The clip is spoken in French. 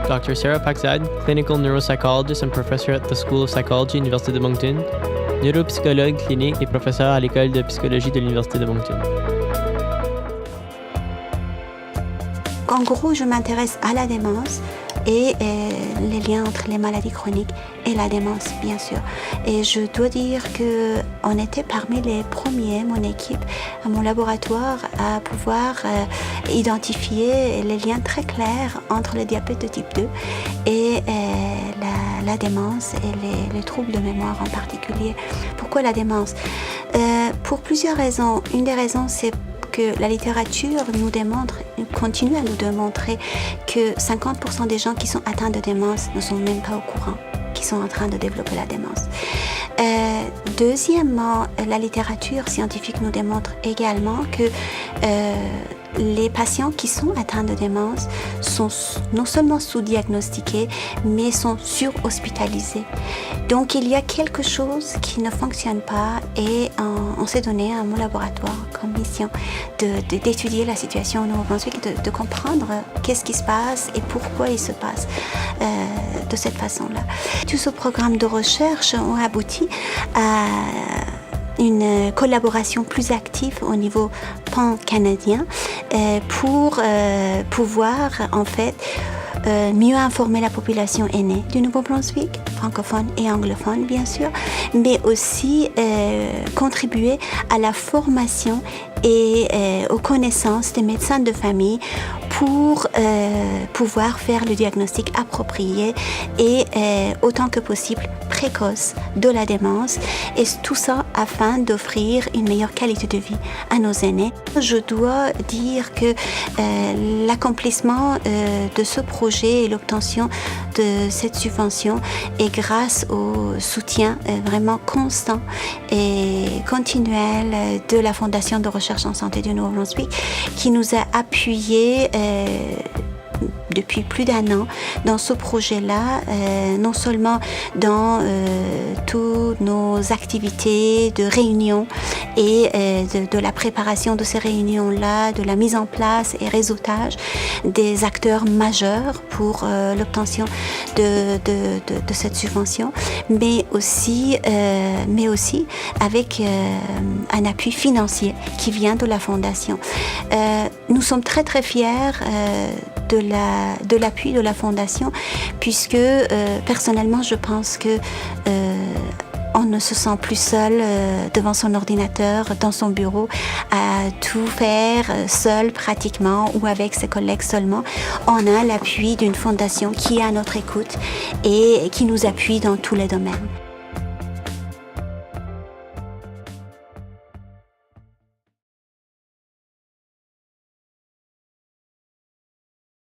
Dr. Sarah Paxad, clinical neuropsychologist and professor at the School of Psychology, Université de Moncton, neuropsychologue clinique et professeur à l'école de psychologie de l'Université de Moncton. En gros, je m'intéresse à la démence et les liens entre les maladies chroniques et la démence, bien sûr. Et je dois dire qu'on était parmi les premiers, mon équipe, à mon laboratoire, à pouvoir identifier les liens très clairs entre le diabète de type 2 et la démence et les troubles de mémoire en particulier. Pourquoi la démence? Pour plusieurs raisons. Une des raisons, c'est que la littérature nous démontre, continue à nous démontrer que 50% des gens qui sont atteints de démence ne sont même pas au courant qu'ils sont en train de développer la démence. Deuxièmement, la littérature scientifique nous démontre également que les patients qui sont atteints de démence sont non seulement sous-diagnostiqués, mais sont sur-hospitalisés. Donc il y a quelque chose qui ne fonctionne pas et on s'est donné à mon laboratoire comme mission d'étudier la situation au Nouveau-Brunswick, de comprendre qu'est-ce qui se passe et pourquoi il se passe de cette façon-là. Tout ce programme de recherche a abouti à une collaboration plus active au niveau pan-canadien pour pouvoir en fait mieux informer la population aînée du Nouveau-Brunswick, francophone et anglophone bien sûr, mais aussi contribuer à la formation et aux connaissances des médecins de famille pour pouvoir faire le diagnostic approprié et autant que possible précoce de la démence, et tout ça afin d'offrir une meilleure qualité de vie à nos aînés. Je dois dire que l'accomplissement de ce projet et l'obtention de cette subvention est grâce au soutien vraiment constant et continuel de la Fondation de recherche en santé du Nouveau-Brunswick qui nous a appuyés depuis plus d'1 an dans ce projet-là, non seulement dans toutes nos activités de réunion et de la préparation de ces réunions-là, de la mise en place et réseautage des acteurs majeurs pour l'obtention de cette subvention, mais aussi avec un appui financier qui vient de la Fondation. Nous sommes très très fiers de l'appui de la Fondation, puisque personnellement je pense que on ne se sent plus seul devant son ordinateur, dans son bureau, à tout faire seul pratiquement ou avec ses collègues seulement. On a l'appui d'une fondation qui est à notre écoute et qui nous appuie dans tous les domaines.